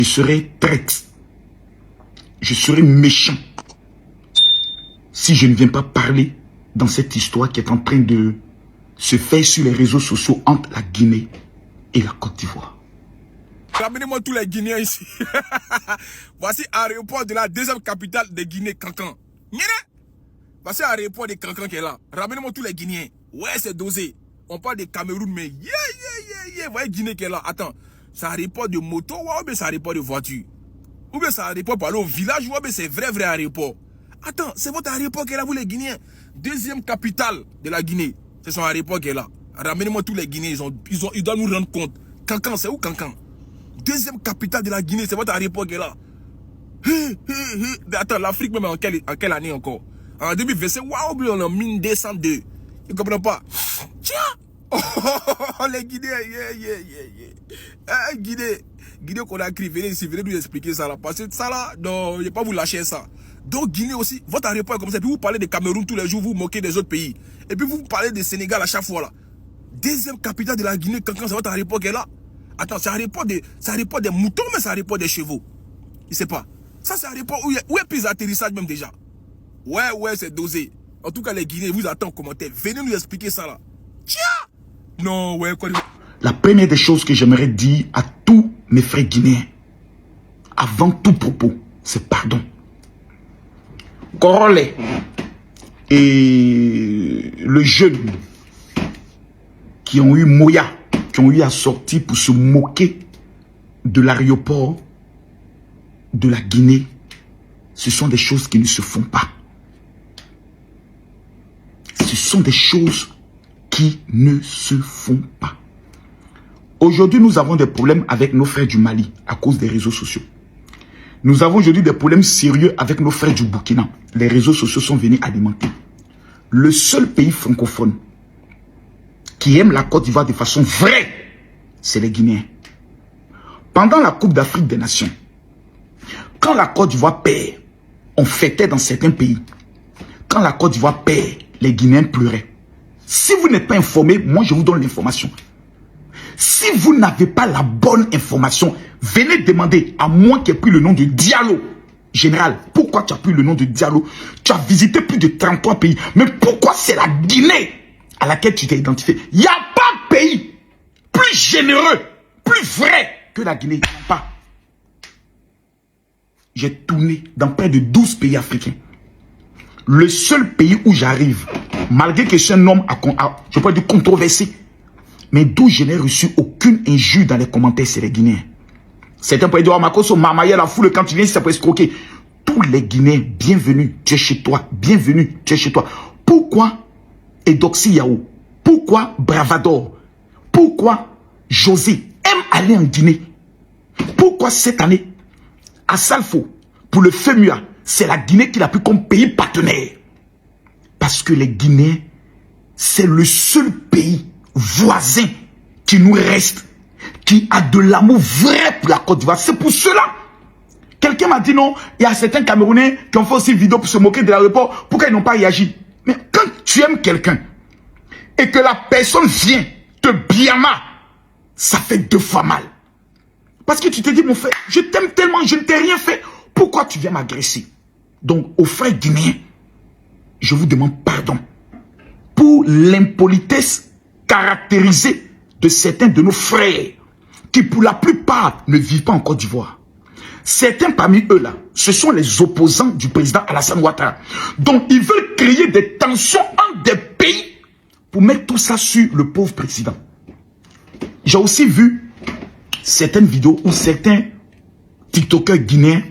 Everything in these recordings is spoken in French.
Je serai traître. Je serai méchant si je ne viens pas parler dans cette histoire qui est en train de se faire sur les réseaux sociaux entre la Guinée et la Côte d'Ivoire. Ramenez-moi tous les Guinéens ici. Voici l'aéroport de la deuxième capitale de Guinée, Cancan. Voici l'aéroport de Cancan qui est là. Ramenez-moi tous les Guinéens. Ouais, c'est dosé. On parle de Cameroun, mais yeah. Voyez Guinée qui est là. Attends, c'est un aéroport de moto ou bien c'est un aéroport de voiture? Ou bien c'est un aéroport pour aller au village ou bien c'est vrai aéroport? Attends, c'est votre aéroport qui est là, vous les Guinéens. Deuxième capitale de la Guinée. C'est son aéroport qui est là. Ramenez-moi tous les Guinéens. Ils doivent nous rendre compte. Cancan, c'est où Cancan? Deuxième capitale de la Guinée, c'est votre aéroport qui est là. Mais attends, l'Afrique même en quelle année encore? En 2025, waouh, on est en 1902. Tu comprends pas? Tiens! Oh, les Guinéens, Guinée qu'on a écrit, venez ici, venez nous expliquer ça là. Parce que ça là, non, il ne faut pas vous lâcher ça. Donc Guinée aussi, votre aéroport est comme ça. Et puis vous parlez de Cameroun tous les jours, vous vous moquez des autres pays. Et puis vous parlez de Sénégal à chaque fois là. Deuxième capitale de la Guinée, quand c'est votre aéroport qui est là. Attends, c'est un aéroport des moutons, mais c'est un aéroport des chevaux. Je sais pas. Ça, c'est un aéroport où il y a plus d'atterrissage même déjà. Ouais, c'est dosé. En tout cas, les Guinéens, vous attendez en commentaire. Venez nous expliquer ça là. Tiens! Non, ouais, quoi. La première des choses que j'aimerais dire à tous mes frères guinéens, avant tout propos, c'est pardon. Korole et le jeune qui ont eu Moya, qui ont eu à sortir pour se moquer de l'aéroport de la Guinée, ce sont des choses qui ne se font pas. Ce sont des choses qui ne se font pas. Aujourd'hui, nous avons des problèmes avec nos frères du Mali à cause des réseaux sociaux. Nous avons aujourd'hui des problèmes sérieux avec nos frères du Burkina. Les réseaux sociaux sont venus alimenter. Le seul pays francophone qui aime la Côte d'Ivoire de façon vraie, c'est les Guinéens. Pendant la Coupe d'Afrique des Nations, quand la Côte d'Ivoire perd, on fêtait dans certains pays. Quand la Côte d'Ivoire perd, les Guinéens pleuraient. Si vous n'êtes pas informé, moi je vous donne l'information. Si vous n'avez pas la bonne information, venez demander, à moins qu'il ait pris le nom de Diallo. Général, pourquoi tu as pris le nom de Diallo? Tu as visité plus de 33 pays. Mais pourquoi c'est la Guinée à laquelle tu t'es identifié? Il n'y a pas de pays plus généreux, plus vrai que la Guinée. Pas. J'ai tourné dans près de 12 pays africains. Le seul pays où j'arrive, malgré que je suis un homme je peux dire controversé, mais d'où je n'ai reçu aucune injure dans les commentaires, c'est les Guinéens. Certains pourraient dire, oh, Makoso, Mamaya, la foule, quand tu viens, ça peut escroquer. Tous les Guinéens, bienvenue, tu es chez toi. Bienvenue, tu es chez toi. Pourquoi Edoxy Yao? Pourquoi Bravador? Pourquoi José aime aller en Guinée? Pourquoi cette année, à Salfo, pour le FEMUA, c'est la Guinée qui l'a pris comme pays partenaire? Parce que les Guinéens, c'est le seul pays voisin qui nous reste, qui a de l'amour vrai pour la Côte d'Ivoire. C'est pour cela. Quelqu'un m'a dit non, il y a certains Camerounais qui ont fait aussi une vidéo pour se moquer de l'aéroport. Pourquoi ils n'ont pas réagi? Mais quand tu aimes quelqu'un et que la personne vient te blâmer, ça fait 2 fois mal. Parce que tu te dis, mon frère, je t'aime tellement, je ne t'ai rien fait. Pourquoi tu viens m'agresser? Donc, aux frères guinéens, je vous demande pardon pour l'impolitesse caractérisée de certains de nos frères qui, pour la plupart, ne vivent pas en Côte d'Ivoire. Certains parmi eux là, ce sont les opposants du président Alassane Ouattara. Donc, ils veulent créer des tensions entre des pays pour mettre tout ça sur le pauvre président. J'ai aussi vu certaines vidéos où certains TikTokers guinéens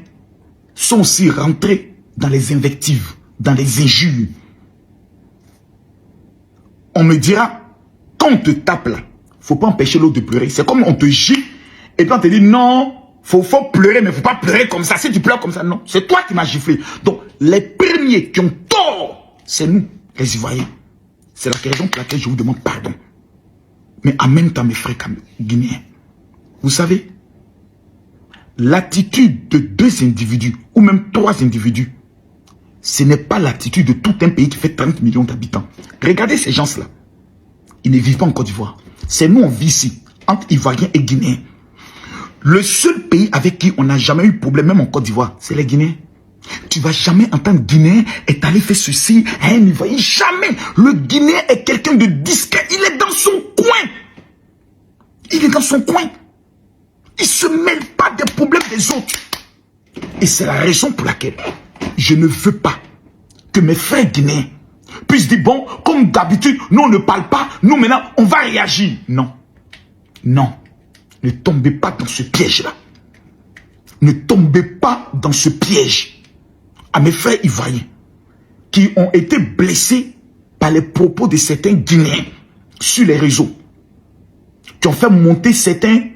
sont aussi rentrés dans les invectives, dans les injures. On me dira, quand on te tape là, faut pas empêcher l'autre de pleurer. C'est comme on te gifle et puis on te dit non, faut pleurer, mais faut pas pleurer comme ça. Si tu pleures comme ça, non, c'est toi qui m'as giflé. Donc, les premiers qui ont tort, c'est nous, les Ivoiriens. C'est la raison pour laquelle je vous demande pardon. Mais en même temps, mes frères guinéens, vous savez, l'attitude de 2 individus, ou même 3 individus, ce n'est pas l'attitude de tout un pays qui fait 30 millions d'habitants. Regardez ces gens-là. Ils ne vivent pas en Côte d'Ivoire. C'est nous, on vit ici, entre Ivoiriens et Guinéens. Le seul pays avec qui on n'a jamais eu problème, même en Côte d'Ivoire, c'est les Guinéens. Tu vas jamais entendre Guinéen est allé faire ceci à un Ivoirien. Jamais. Le Guinéen est quelqu'un de discret. Il est dans son coin. Il est dans son coin. Il ne se mêle pas des problèmes des autres. Et c'est la raison pour laquelle je ne veux pas que mes frères guinéens puissent dire, bon, comme d'habitude, nous on ne parle pas, nous maintenant on va réagir. Non. Non. Ne tombez pas dans ce piège-là. Ne tombez pas dans ce piège. À mes frères ivoiriens qui ont été blessés par les propos de certains Guinéens sur les réseaux, qui ont fait monter certains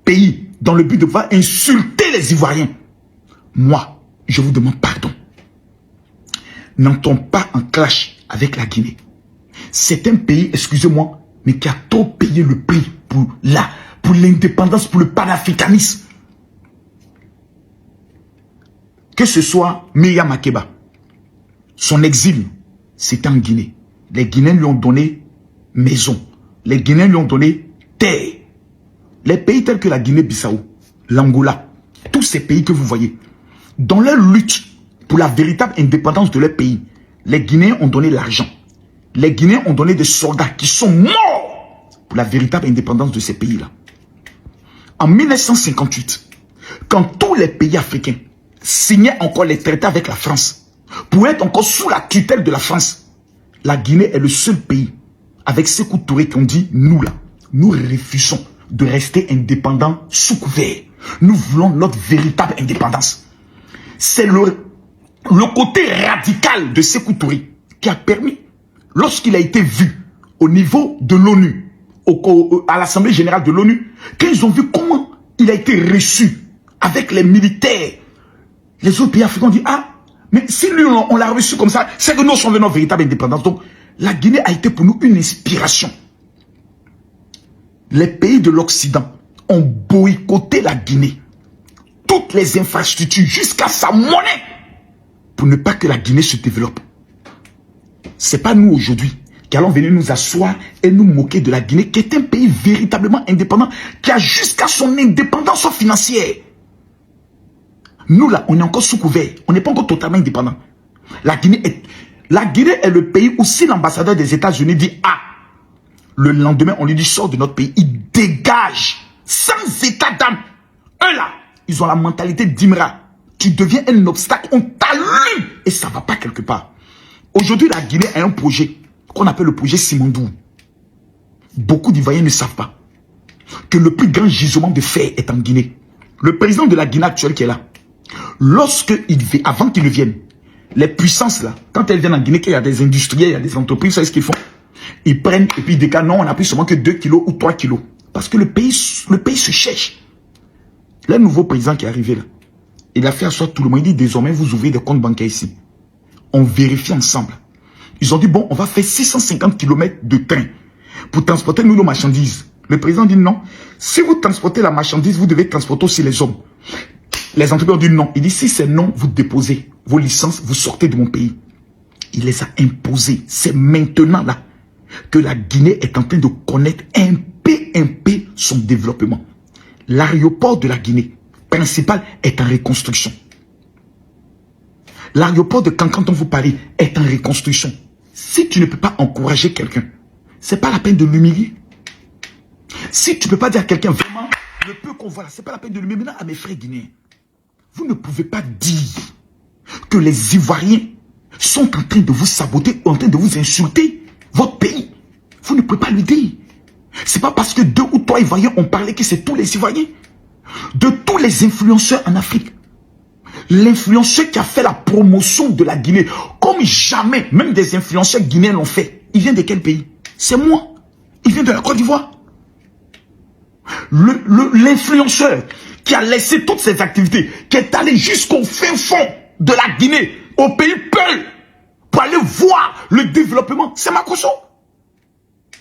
pays dans le but de pouvoir insulter les Ivoiriens. Moi, je vous demande pardon. N'entrons pas en clash avec la Guinée. C'est un pays, excusez-moi, mais qui a trop payé le prix pour l'indépendance, pour le panafricanisme. Que ce soit Myriam Makeba, son exil, c'était en Guinée. Les Guinéens lui ont donné maison. Les Guinéens lui ont donné terre. Les pays tels que la Guinée-Bissau, l'Angola, tous ces pays que vous voyez, dans leur lutte pour la véritable indépendance de leur pays, les Guinéens ont donné l'argent. Les Guinéens ont donné des soldats qui sont morts pour la véritable indépendance de ces pays-là. En 1958, quand tous les pays africains signaient encore les traités avec la France, pour être encore sous la tutelle de la France, la Guinée est le seul pays, avec Sékou Touré, qui ont dit, nous là, nous refusons de rester indépendants sous couvert. Nous voulons notre véritable indépendance. C'est le côté radical de Sékou Touré qui a permis, lorsqu'il a été vu au niveau de l'ONU, à l'Assemblée Générale de l'ONU, qu'ils ont vu comment il a été reçu avec les militaires. Les autres pays africains ont dit, ah, mais si lui on l'a reçu comme ça, c'est que nous sommes notre véritable indépendance. Donc, la Guinée a été pour nous une inspiration. Les pays de l'Occident ont boycotté la Guinée. Toutes les infrastructures, jusqu'à sa monnaie, pour ne pas que la Guinée se développe. Ce n'est pas nous aujourd'hui qui allons venir nous asseoir et nous moquer de la Guinée, qui est un pays véritablement indépendant, qui a jusqu'à son indépendance financière. Nous là, on est encore sous couvert. On n'est pas encore totalement indépendant. La Guinée est le pays où si l'ambassadeur des États-Unis dit « Ah », le lendemain, on lui dit « Sors de notre pays », il dégage sans état d'âme. Eux là, ils ont la mentalité d'Imra. Tu deviens un obstacle, on t'allume et ça ne va pas quelque part. Aujourd'hui, la Guinée a un projet qu'on appelle le projet Simandou. Beaucoup d'Ivoiriens ne savent pas que le plus grand gisement de fer est en Guinée. Le président de la Guinée actuelle qui est là, avant qu'il ne vienne, les puissances là, quand elles viennent en Guinée, qu'il y a des industriels, il y a des entreprises, vous savez ce qu'ils font? Ils prennent et puis ils déclarent non, on n'a plus seulement que 2 kilos ou 3 kilos. Parce que le pays se cherche. Le nouveau président qui est arrivé là, il a fait asseoir tout le monde. Il dit désormais vous ouvrez des comptes bancaires ici. On vérifie ensemble. Ils ont dit bon, on va faire 650 km de train pour transporter nous nos marchandises. Le président dit non. Si vous transportez la marchandise, vous devez transporter aussi les hommes. Les entreprises ont dit non. Il dit si c'est non, vous déposez vos licences, vous sortez de mon pays. Il les a imposées. C'est maintenant là que la Guinée est en train de connaître un peu son développement. L'aéroport de la Guinée principal est en reconstruction. L'aéroport de Cancan dont vous parlez est en reconstruction. Si tu ne peux pas encourager quelqu'un, c'est pas la peine de l'humilier. Si tu ne peux pas dire à quelqu'un vraiment le peu qu'on voit là, c'est pas la peine de l'humilier. Maintenant à mes frères guinéens, vous ne pouvez pas dire que les Ivoiriens sont en train de vous saboter, en train de vous insulter votre pays. Vous ne pouvez pas le dire. C'est pas parce que 2 ou 3 Ivoiriens ont parlé que c'est tous les Ivoiriens. De tous les influenceurs en Afrique, l'influenceur qui a fait la promotion de la Guinée, comme jamais, même des influenceurs guinéens l'ont fait, il vient de quel pays? C'est moi. Il vient de la Côte d'Ivoire. L'influenceur qui a laissé toutes ses activités, qui est allé jusqu'au fin fond de la Guinée, au pays Peul, pour aller voir le développement, c'est Makosso.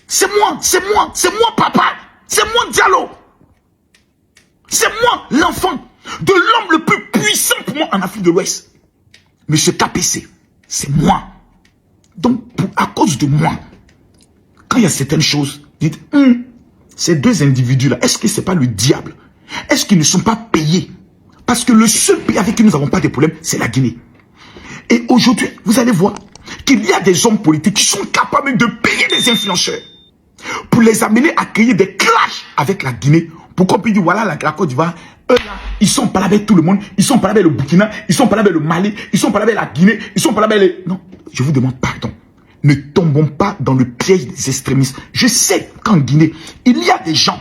C'est moi, papa. C'est moi, Diallo. C'est moi, l'enfant de l'homme le plus puissant pour moi en Afrique de l'Ouest. Monsieur KPC, c'est moi. Donc, à cause de moi, quand il y a certaines choses, dites, ces 2 individus-là, est-ce que ce n'est pas le diable Est-ce qu'ils ne sont pas payés? Parce que le seul pays avec qui nous n'avons pas de problème, c'est la Guinée. Et aujourd'hui, vous allez voir qu'il y a des hommes politiques qui sont capables de payer des influenceurs pour les amener à créer des clashs avec la Guinée. Pour qu'on puisse dire, voilà, la Côte d'Ivoire, eux là, ils sont pas là avec tout le monde, ils sont pas là avec le Burkina, ils sont pas là avec le Mali, ils sont pas là avec la Guinée, ils sont pas là avec les... Non, je vous demande pardon. Ne tombons pas dans le piège des extrémistes. Je sais qu'en Guinée, il y a des gens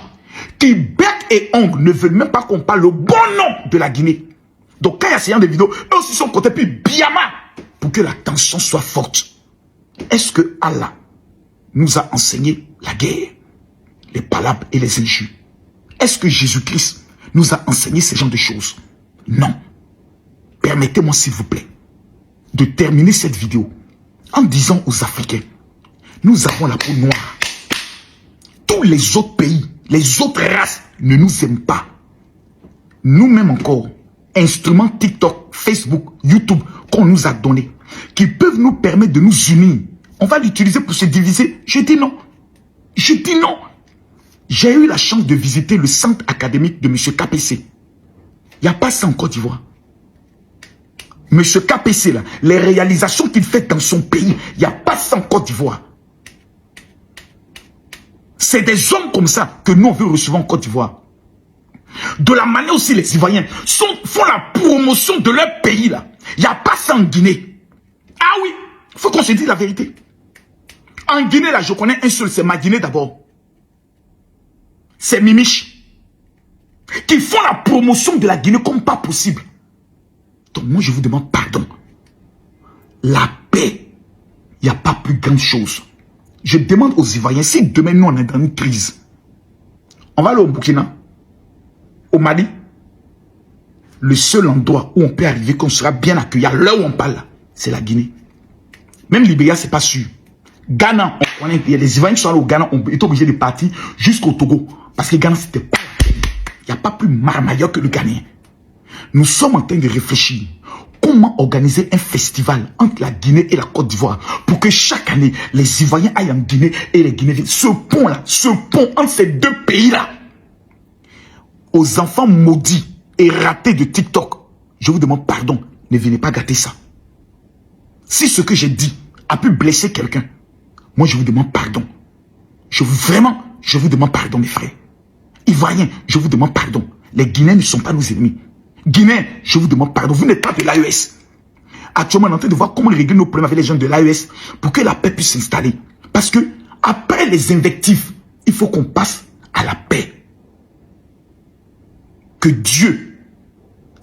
qui, bec et ongles, ne veulent même pas qu'on parle le bon nom de la Guinée. Donc quand il y a ce genre de vidéos, eux aussi sont côté puis Biama pour que la tension soit forte. Est-ce que Allah nous a enseigné la guerre, les palabres et les injures? Est-ce que Jésus-Christ nous a enseigné ce genre de choses? Non. Permettez-moi s'il vous plaît de terminer cette vidéo en disant aux Africains, nous avons la peau noire. Tous les autres pays, les autres races ne nous aiment pas. Nous-mêmes encore, instruments TikTok, Facebook, YouTube qu'on nous a donnés, qui peuvent nous permettre de nous unir. On va l'utiliser pour se diviser. Je dis non. Je dis non. J'ai eu la chance de visiter le centre académique de M. KPC. Il n'y a pas ça en Côte d'Ivoire. M. KPC, là, les réalisations qu'il fait dans son pays, il n'y a pas ça en Côte d'Ivoire. C'est des hommes comme ça que nous, on veut recevoir en Côte d'Ivoire. De la manière aussi, les Ivoiriens font la promotion de leur pays, là. Il n'y a pas ça en Guinée. Ah oui, il faut qu'on se dise la vérité. En Guinée, là, je connais un seul, c'est ma Guinée d'abord. C'est Mimiche. Qui font la promotion de la Guinée comme pas possible. Donc moi, je vous demande pardon. La paix, il n'y a pas plus grande chose. Je demande aux Ivoiriens, si demain nous on est dans une crise, on va aller au Burkina, au Mali, le seul endroit où on peut arriver, qu'on sera bien accueilli, à l'heure où on parle, c'est la Guinée. Même Libéria, c'est pas sûr. Ghana, on connaît, il y a des Ivoiriens qui sont allés au Ghana, on est obligé de partir jusqu'au Togo. Parce que Ghana, c'était pas la paix. Il n'y a pas plus marmailleur que le Ghanéen. Nous sommes en train de réfléchir. Comment organiser un festival entre la Guinée et la Côte d'Ivoire pour que chaque année, les Ivoiriens aillent en Guinée et les Guinéens... Ce pont-là, ce pont entre ces deux pays-là, aux enfants maudits et ratés de TikTok, je vous demande pardon, ne venez pas gâter ça. Si ce que j'ai dit a pu blesser quelqu'un, moi je vous demande pardon. Je vous demande pardon mes frères. Ivoiriens, je vous demande pardon. Les Guinéens ne sont pas nos ennemis. Guinéens, je vous demande pardon. Vous n'êtes pas de l'AES. Actuellement, on est en train de voir comment régler nos problèmes avec les gens de l'AES pour que la paix puisse s'installer. Parce que, après les invectives, il faut qu'on passe à la paix. Que Dieu,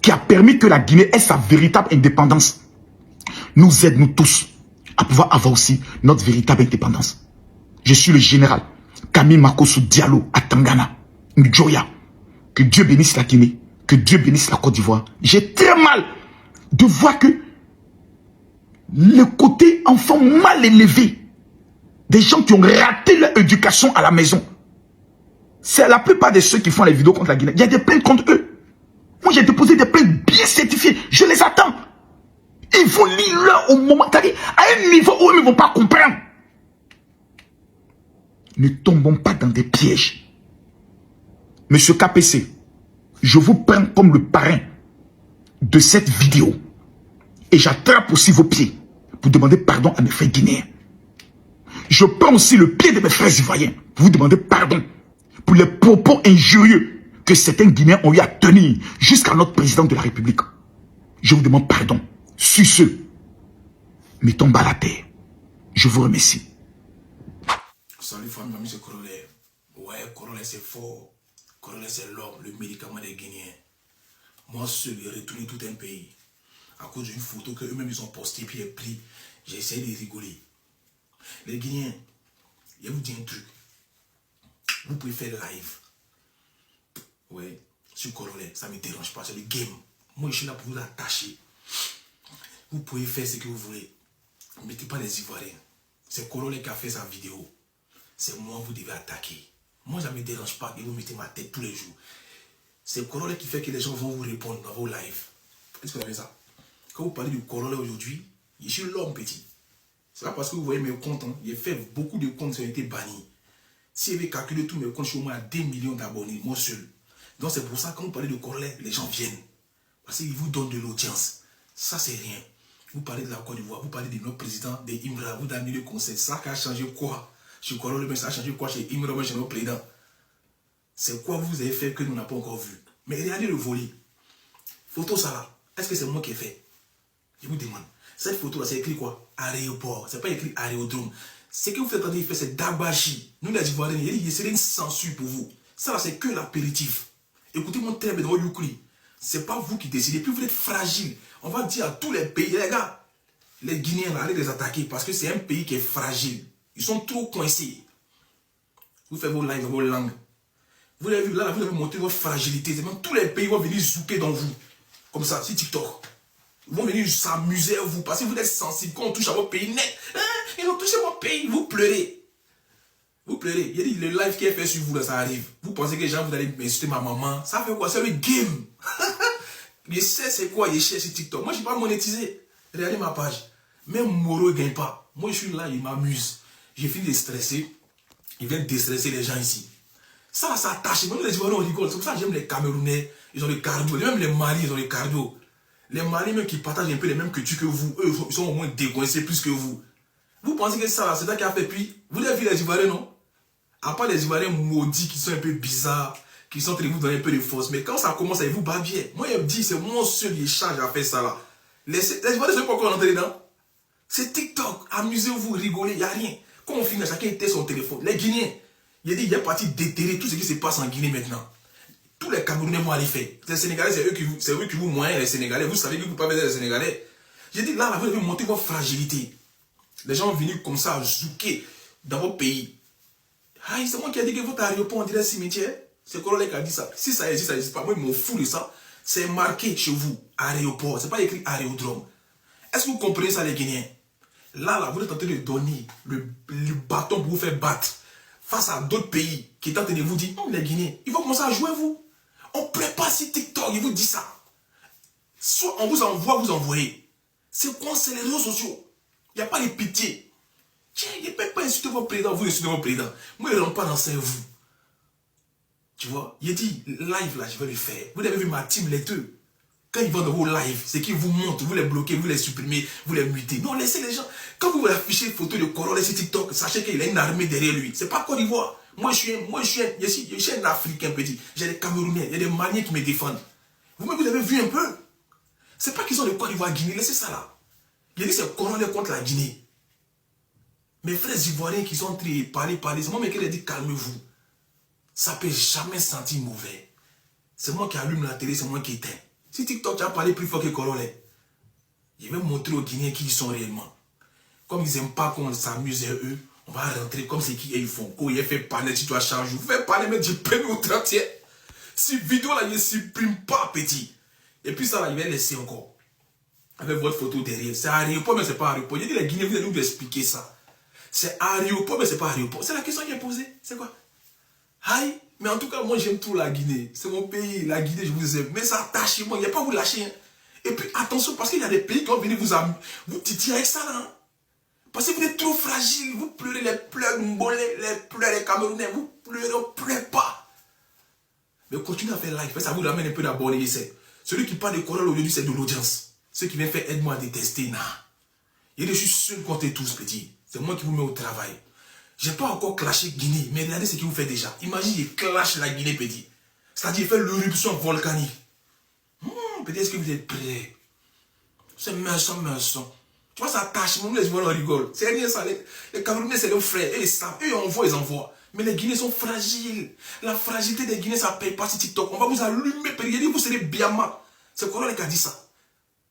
qui a permis que la Guinée ait sa véritable indépendance, nous aide, nous tous, à pouvoir avoir aussi notre véritable indépendance. Je suis le général Camille Makosso Diallo à Tangana, Ndjoya. Que Dieu bénisse la Guinée. Que Dieu bénisse la Côte d'Ivoire. J'ai très mal de voir que le côté enfant mal élevé, des gens qui ont raté leur éducation à la maison, c'est la plupart de ceux qui font les vidéos contre la Guinée. Il y a des plaintes contre eux. Moi, j'ai déposé des plaintes bien certifiées. Je les attends. Ils vont lire leur au moment, à un niveau où ils ne vont pas comprendre. Ne tombons pas dans des pièges. Monsieur KPC, je vous prends comme le parrain de cette vidéo. Et j'attrape aussi vos pieds pour demander pardon à mes frères guinéens. Je prends aussi le pied de mes frères ivoiriens pour vous demander pardon pour les propos injurieux que certains Guinéens ont eu à tenir jusqu'à notre président de la République. Je vous demande pardon. Sur ce, mettons bas la terre. Je vous remercie. Salut famille, c'est Korole. Ouais, Korole c'est fort. Korole c'est l'homme, le médicament des Guinéens. Moi seul, j'ai retourné tout un pays. À cause d'une photo qu'eux-mêmes ils ont postée puis pris. J'ai essayé de rigoler. Les Guinéens, je vous dis un truc. Vous pouvez faire live. Ouais, sur Korole, ça ne me dérange pas, c'est le game. Moi je suis là pour vous attacher. Vous pouvez faire ce que vous voulez. Ne mettez pas les Ivoiriens. C'est Korole qui a fait sa vidéo. C'est moi que vous devez attaquer. Moi, ça ne me dérange pas de vous mettre ma tête tous les jours. C'est Korole qui fait que les gens vont vous répondre dans vos lives. Est-ce que vous avez ça? Quand vous parlez de Korole aujourd'hui, je suis l'homme petit. C'est pas parce que vous voyez mes comptes. Hein, j'ai fait beaucoup de comptes qui ont été bannis. Si j'avais calculé tous mes comptes, je suis au moins à 2 millions d'abonnés, moi seul. Donc c'est pour ça que quand vous parlez de Congolais, les gens viennent. Parce qu'ils vous donnent de l'audience. Ça, c'est rien. Vous parlez de la Côte d'Ivoire, vous parlez de notre président, de Imra, vous donnez le conseil. Ça a changé quoi? Chez Congolais, ça a changé quoi chez Imra, chez notre président? C'est quoi vous avez fait que nous n'avons pas encore vu? Mais regardez le volet. Photo ça là. Est-ce que c'est moi qui ai fait? Je vous demande. Cette photo là, c'est écrit quoi? Aéroport. C'est pas écrit aérodrome. Ce que vous faites entendre, faire, c'est Dabashi. Nous les Ivoiriens, il y a une censure pour vous. Ça là, c'est que l'apéritif. Écoutez-moi très bien, c'est pas vous qui décidez. Puis vous êtes fragile. On va dire à tous les pays, les gars, les Guinéens, allez les attaquer parce que c'est un pays qui est fragile. Ils sont trop coincés. Vous faites vos lives, vos langues. Vous avez vu, là, vous avez montré votre fragilité. Même tous les pays vont venir zouker dans vous. Comme ça, sur TikTok. Ils vont venir s'amuser à vous parce que vous êtes sensible. Quand on touche à votre pays net, hein, ils ont touché votre pays. Vous pleurez. Vous pleurez. Il y a dit, le live qui est fait sur vous, là, ça arrive. Vous pensez que les gens, vous allez insulter ma maman. Ça fait quoi? C'est le game. Je sais c'est quoi, je sais sur TikTok. Moi, je ne suis pas monétisé. Regardez ma page. Même Moro ne gagne pas. Moi, je suis là, il m'amuse. J'ai fini de stresser. Il vient déstresser les gens ici. Ça attache. Même les Ivoiriens, on rigole. C'est pour ça que j'aime les Camerounais. Ils ont le cardio. Même les Maliens, ils ont le cardio. Les Maliens, même qui partagent un peu les mêmes cultures que vous, eux, ils sont au moins décoincés plus que vous. Vous pensez que ça, c'est ça qui a fait. Puis, vous avez vu les Ivoiriens, non? À part les Ivoiriens maudits qui sont un peu bizarres, qui sont en train de vous donner un peu de force. Mais quand ça commence, à vous bat bien. Moi, il me dit, c'est mon seul échange à faire ça là. Les Ivoiriens, c'est pas encore rentré dedans. C'est TikTok. Amusez-vous, rigolez, il n'y a rien. Quand on finit, chacun était son téléphone. Les Guinéens, il est parti déterrer tout ce qui se passe en Guinée maintenant. Tous les Camerounais vont aller faire. Les Sénégalais, c'est eux qui vous moyennent, les Sénégalais. Vous savez que vous ne pouvez pas aider les Sénégalais. J'ai dit, là, vous devez montrer votre fragilité. Les gens sont venus comme ça, zouker dans votre pays. Ah, c'est moi qui ai dit que votre aéroport, on dirait cimetière. C'est Congolais qui a dit ça. Si ça existe, ça n'existe pas. Moi, je m'en fous de ça. C'est marqué chez vous, aéroport. Ce n'est pas écrit aérodrome. Est-ce que vous comprenez ça, les Guinéens? Là, vous êtes en train de donner le bâton pour vous faire battre face à d'autres pays qui sont en train de vous dire, non, les Guinéens, ils vont commencer à jouer vous. On ne plaît pas sur TikTok, ils vous disent ça. Soit on vous envoie, vous envoyez. C'est quoi? C'est les réseaux sociaux. Il n'y a pas de pitié. Tiens, il ne peut pas insulter votre président, vous insultez votre président. Moi, je ne rentre pas dans ça, vous. Tu vois, il a dit, live là, je vais le faire. Vous avez vu ma team, les deux. Quand ils vont dans vos lives, c'est qu'ils vous montrent, vous les bloquez, vous les supprimez, vous les mutez. Non, laissez les gens. Quand vous affichez une photo de Congolais sur TikTok, sachez qu'il a une armée derrière lui. C'est pas Côte d'Ivoire. Moi, je suis un Africain petit. J'ai des Camerounais, il y a des Maliens qui me défendent. Vous-même, vous avez vu un peu. C'est pas qu'ils ont de Côte d'Ivoire Guinée, laissez ça là. Il a dit c'est Congolais contre la Guinée. Mes frères ivoiriens qui sont en train de parler, c'est moi qui ai dit calmez-vous. Ça ne peut jamais sentir mauvais. C'est moi qui allume la télé, c'est moi qui éteins. Si TikTok tu as parlé plus fort que Congolais, je vais montrer aux Guinéens qui ils sont réellement. Comme ils n'aiment pas qu'on s'amuse eux, on va rentrer comme c'est qui ils font. Quand il fait parler, si tu as changé, vous faites parler, mais je peux au 30e. Si vidéo là, il ne supprime pas, petit. Et puis ça, là, il va laisser encore. Avec votre photo derrière. C'est aéroport, mais ce n'est pas aéroport. J'ai dit les Guinéens, vous allez nous expliquer ça. C'est aéroport, mais ce n'est pas aéroport. C'est la question qui est posée. C'est quoi? Aïe, mais en tout cas, moi j'aime tout la Guinée. C'est mon pays, la Guinée, je vous aime. Mais ça attache chez moi, il n'y a pas à vous lâcher. Hein. Et puis attention, parce qu'il y a des pays qui vont venir vous titiller avec ça. Hein. Parce que vous êtes trop fragile. Vous pleurez les pleurs mbolés, les pleurs les Camerounais. Vous pleurez, on ne pleure pas. Mais continuez à faire like. Ça vous ramène un peu d'abonnés. Celui qui parle de Congolais aujourd'hui, c'est de l'audience. Ceux qui viennent faire aide-moi à détester, non. Et je suis seul contre tous, petit. C'est moi qui vous mets au travail. Je n'ai pas encore clashé Guinée, mais regardez ce qu'il vous fait déjà. Imagine, il clash la Guinée, petit. C'est-à-dire, il fait l'éruption volcanique. Peut-être est-ce que vous êtes prêts? C'est meurçant. Tu vois, ça tâche, nous les Ivoiriens, on rigole. C'est rien ça. Les Camerounais, c'est leurs frères. Eux, ils savent. Eux, ils envoient. Mais les Guinéens sont fragiles. La fragilité des Guinéens, ça ne paye pas sur TikTok. On va vous allumer, petit. Vous serez bien mal. C'est Congolais qui a dit ça.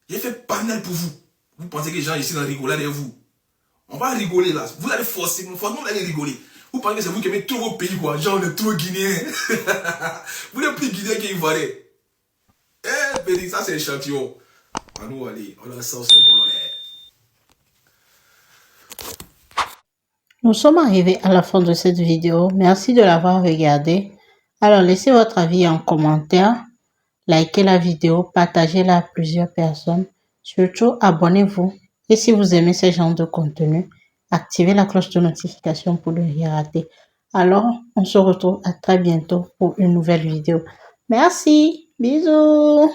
Il a fait panel pour vous. Vous pensez que les gens ici, dans rigoler avec vous? On va rigoler là. Vous allez forcer. Nous allez rigoler. Vous pensez que c'est vous qui aimez tous vos pays, quoi. Genre, on est trop Guinéens. Vous n'êtes plus Guinéens qu'Ivoiriens. Eh, pédé, ça c'est échantillon. À nous, allez. On a ça au Congolais. Nous sommes arrivés à la fin de cette vidéo. Merci de l'avoir regardée. Alors, laissez votre avis en commentaire. Likez la vidéo. Partagez-la à plusieurs personnes. Surtout, abonnez-vous. Et si vous aimez ce genre de contenu, activez la cloche de notification pour ne rien rater. Alors, on se retrouve à très bientôt pour une nouvelle vidéo. Merci. Bisous.